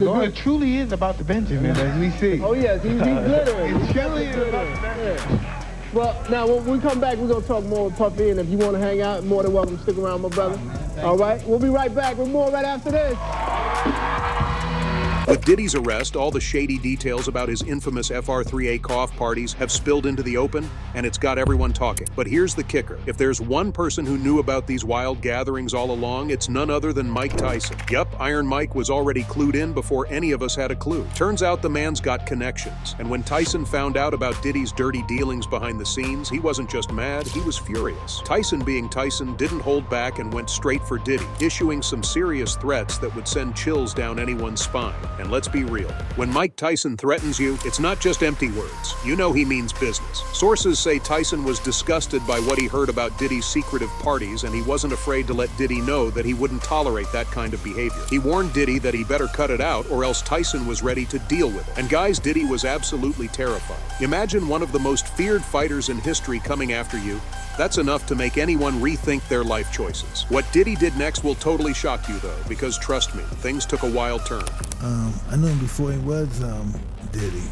It truly is about the Benjamin, as we see. Oh yes, he's glittering. It truly is about the Benjamin. Yeah. Well, now when we come back, we're gonna talk more with Puffy, and if you want to hang out, more than welcome to stick around, my brother. All right, we'll be right back with more right after this. With Diddy's arrest, all the shady details about his infamous FR3AKOFF parties have spilled into the open, and it's got everyone talking. But here's the kicker. If there's one person who knew about these wild gatherings all along, it's none other than Mike Tyson. Yup, Iron Mike was already clued in before any of us had a clue. Turns out the man's got connections. And when Tyson found out about Diddy's dirty dealings behind the scenes, he wasn't just mad, he was furious. Tyson, being Tyson, didn't hold back and went straight for Diddy, issuing some serious threats that would send chills down anyone's spine. And let's be real, when Mike Tyson threatens you, it's not just empty words. You know he means business. Sources say Tyson was disgusted by what he heard about Diddy's secretive parties, and he wasn't afraid to let Diddy know that he wouldn't tolerate that kind of behavior. He warned Diddy that he better cut it out, or else Tyson was ready to deal with it. And guys, Diddy was absolutely terrified. Imagine one of the most feared fighters in history coming after you. That's enough to make anyone rethink their life choices. What Diddy did next will totally shock you though, because trust me, things took a wild turn. I knew him before he was Diddy.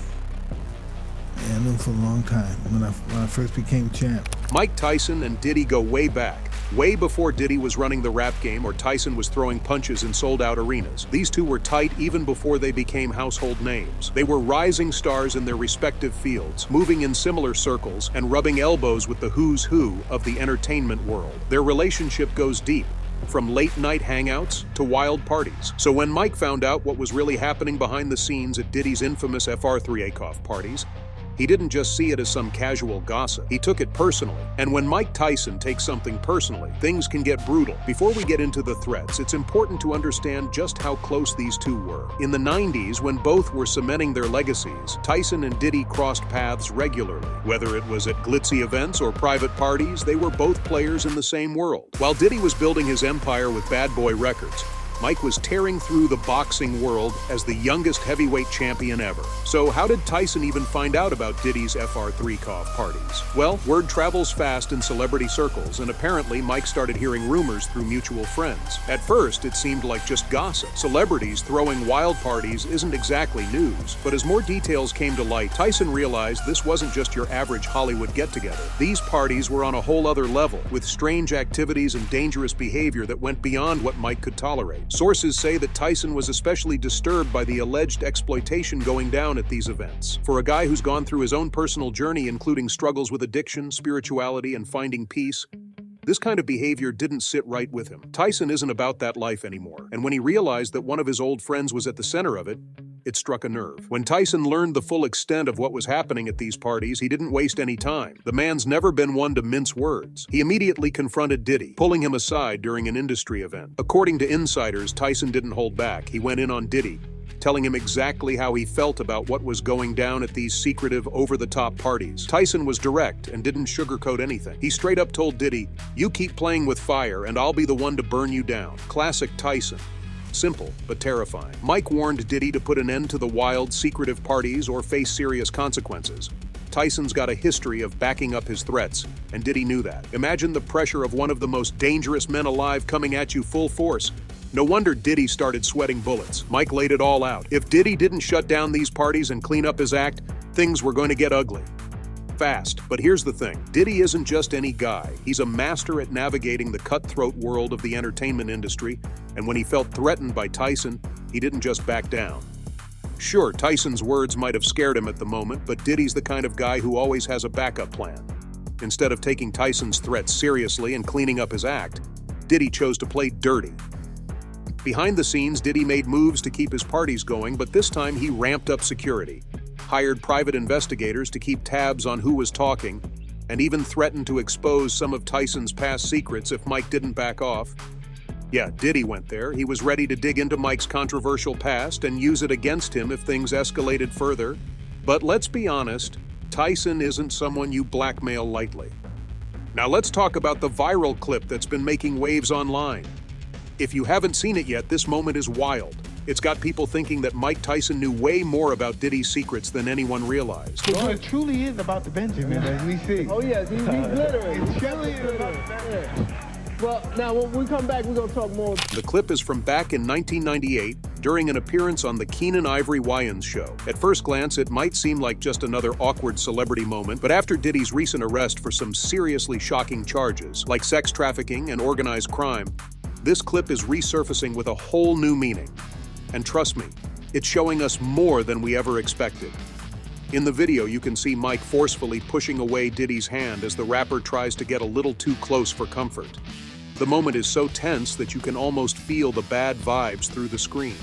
Yeah, I knew him for a long time, when I first became champ. Mike Tyson and Diddy go way back. Way before Diddy was running the rap game or Tyson was throwing punches in sold-out arenas. These two were tight even before they became household names. They were rising stars in their respective fields, moving in similar circles and rubbing elbows with the who's who of the entertainment world. Their relationship goes deep, from late-night hangouts to wild parties. So when Mike found out what was really happening behind the scenes at Diddy's infamous FR3AKOFF parties, he didn't just see it as some casual gossip. He took it personally. And when Mike Tyson takes something personally, things can get brutal. Before we get into the threats, it's important to understand just how close these two were. In the 90s, when both were cementing their legacies, Tyson and Diddy crossed paths regularly. Whether it was at glitzy events or private parties, they were both players in the same world. While Diddy was building his empire with Bad Boy Records, Mike was tearing through the boxing world as the youngest heavyweight champion ever. So how did Tyson even find out about Diddy's FR3AKOFF parties? Well, word travels fast in celebrity circles, and apparently Mike started hearing rumors through mutual friends. At first, it seemed like just gossip. Celebrities throwing wild parties isn't exactly news, but as more details came to light, Tyson realized this wasn't just your average Hollywood get-together. These parties were on a whole other level, with strange activities and dangerous behavior that went beyond what Mike could tolerate. Sources say that Tyson was especially disturbed by the alleged exploitation going down at these events. For a guy who's gone through his own personal journey, including struggles with addiction, spirituality, and finding peace, this kind of behavior didn't sit right with him. Tyson isn't about that life anymore, and when he realized that one of his old friends was at the center of it, it struck a nerve. When Tyson learned the full extent of what was happening at these parties, he didn't waste any time. The man's never been one to mince words. He immediately confronted Diddy, pulling him aside during an industry event. According to insiders, Tyson didn't hold back. He went in on Diddy, telling him exactly how he felt about what was going down at these secretive, over-the-top parties. Tyson was direct and didn't sugarcoat anything. He straight up told Diddy, "You keep playing with fire and I'll be the one to burn you down." Classic Tyson. Simple, but terrifying. Mike warned Diddy to put an end to the wild, secretive parties or face serious consequences. Tyson's got a history of backing up his threats, and Diddy knew that. Imagine the pressure of one of the most dangerous men alive coming at you full force. No wonder Diddy started sweating bullets. Mike laid it all out. If Diddy didn't shut down these parties and clean up his act, things were going to get ugly. Fast. But here's the thing. Diddy isn't just any guy. He's a master at navigating the cutthroat world of the entertainment industry, and when he felt threatened by Tyson, he didn't just back down. Sure, Tyson's words might have scared him at the moment, but Diddy's the kind of guy who always has a backup plan. Instead of taking Tyson's threats seriously and cleaning up his act, Diddy chose to play dirty. Behind the scenes, Diddy made moves to keep his parties going, but this time he ramped up security, hired private investigators to keep tabs on who was talking, and even threatened to expose some of Tyson's past secrets if Mike didn't back off. Yeah, Diddy went there. He was ready to dig into Mike's controversial past and use it against him if things escalated further. But let's be honest, Tyson isn't someone you blackmail lightly. Now let's talk about the viral clip that's been making waves online. If you haven't seen it yet, this moment is wild. It's got people thinking that Mike Tyson knew way more about Diddy's secrets than anyone realized. It truly is about the Benjamin, as we see. Oh yes, he's glittering. It truly is about the Benjamin. Well, now when we come back, we're gonna talk more. The clip is from back in 1998 during an appearance on the Keenan Ivory Wayans show. At first glance, it might seem like just another awkward celebrity moment, but after Diddy's recent arrest for some seriously shocking charges, like sex trafficking and organized crime, this clip is resurfacing with a whole new meaning. And trust me, it's showing us more than we ever expected. In the video, you can see Mike forcefully pushing away Diddy's hand as the rapper tries to get a little too close for comfort. The moment is so tense that you can almost feel the bad vibes through the screen.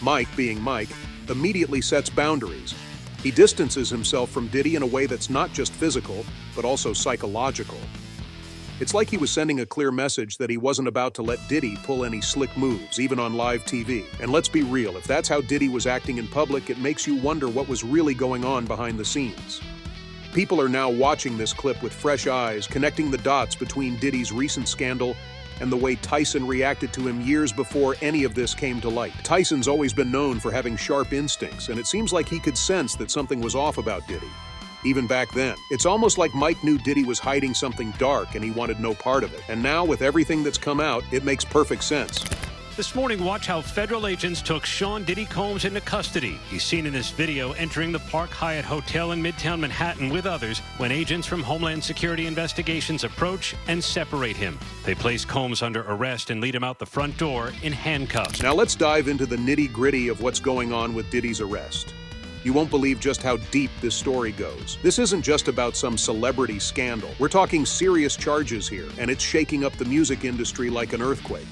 Mike, being Mike, immediately sets boundaries. He distances himself from Diddy in a way that's not just physical, but also psychological. It's like he was sending a clear message that he wasn't about to let Diddy pull any slick moves, even on live TV. And let's be real, if that's how Diddy was acting in public, it makes you wonder what was really going on behind the scenes. People are now watching this clip with fresh eyes, connecting the dots between Diddy's recent scandal and the way Tyson reacted to him years before any of this came to light. Tyson's always been known for having sharp instincts, and it seems like he could sense that something was off about Diddy. Even back then, it's almost like Mike knew Diddy was hiding something dark and he wanted no part of it. And now, with everything that's come out, it makes perfect sense. This morning, watch how federal agents took Sean Diddy Combs into custody. He's seen in this video entering the Park Hyatt Hotel in Midtown Manhattan with others when agents from Homeland Security Investigations approach and separate him. They place Combs under arrest and lead him out the front door in handcuffs. Now let's dive into the nitty-gritty of what's going on with Diddy's arrest. You won't believe just how deep this story goes. This isn't just about some celebrity scandal. We're talking serious charges here, and it's shaking up the music industry like an earthquake.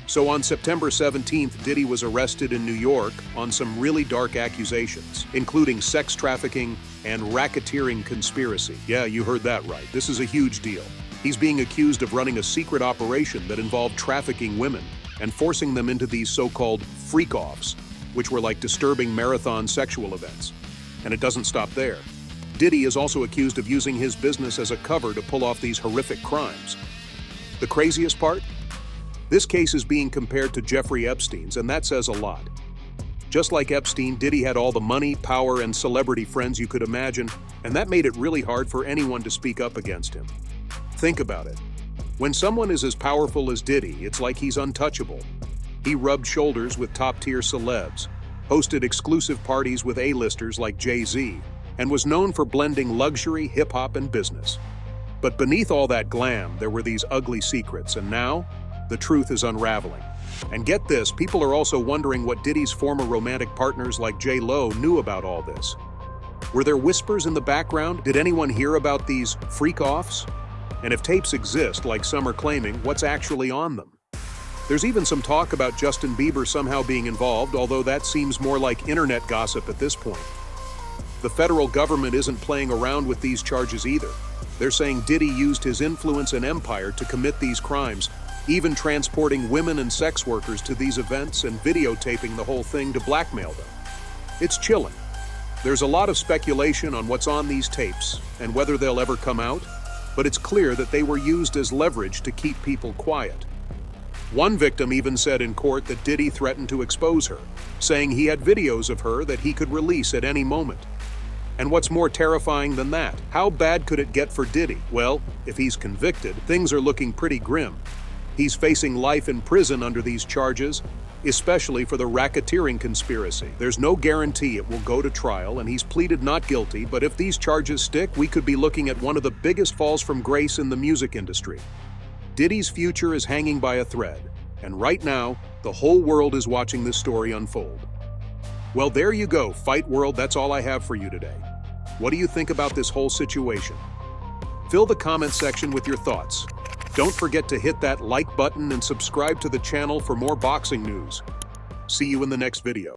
So on September 17th, Diddy was arrested in New York on some really dark accusations, including sex trafficking and racketeering conspiracy. Yeah, you heard that right. This is a huge deal. He's being accused of running a secret operation that involved trafficking women and forcing them into these so-called freak-offs, which were like disturbing marathon sexual events. And it doesn't stop there. Diddy is also accused of using his business as a cover to pull off these horrific crimes. The craziest part? This case is being compared to Jeffrey Epstein's, and that says a lot. Just like Epstein, Diddy had all the money, power, and celebrity friends you could imagine, and that made it really hard for anyone to speak up against him. Think about it. When someone is as powerful as Diddy, it's like he's untouchable. He rubbed shoulders with top-tier celebs, hosted exclusive parties with A-listers like Jay-Z, and was known for blending luxury, hip-hop, and business. But beneath all that glam, there were these ugly secrets, and now, the truth is unraveling. And get this, people are also wondering what Diddy's former romantic partners like J-Lo knew about all this. Were there whispers in the background? Did anyone hear about these freak-offs? And if tapes exist, like some are claiming, what's actually on them? There's even some talk about Justin Bieber somehow being involved, although that seems more like internet gossip at this point. The federal government isn't playing around with these charges either. They're saying Diddy used his influence and empire to commit these crimes, even transporting women and sex workers to these events and videotaping the whole thing to blackmail them. It's chilling. There's a lot of speculation on what's on these tapes and whether they'll ever come out, but it's clear that they were used as leverage to keep people quiet. One victim even said in court that Diddy threatened to expose her, saying he had videos of her that he could release at any moment. And what's more terrifying than that? How bad could it get for Diddy? Well, if he's convicted, things are looking pretty grim. He's facing life in prison under these charges, especially for the racketeering conspiracy. There's no guarantee it will go to trial, and he's pleaded not guilty, but if these charges stick, we could be looking at one of the biggest falls from grace in the music industry. Diddy's future is hanging by a thread, and right now, the whole world is watching this story unfold. Well, there you go, Fight World, that's all I have for you today. What do you think about this whole situation? Fill the comment section with your thoughts. Don't forget to hit that like button and subscribe to the channel for more boxing news. See you in the next video.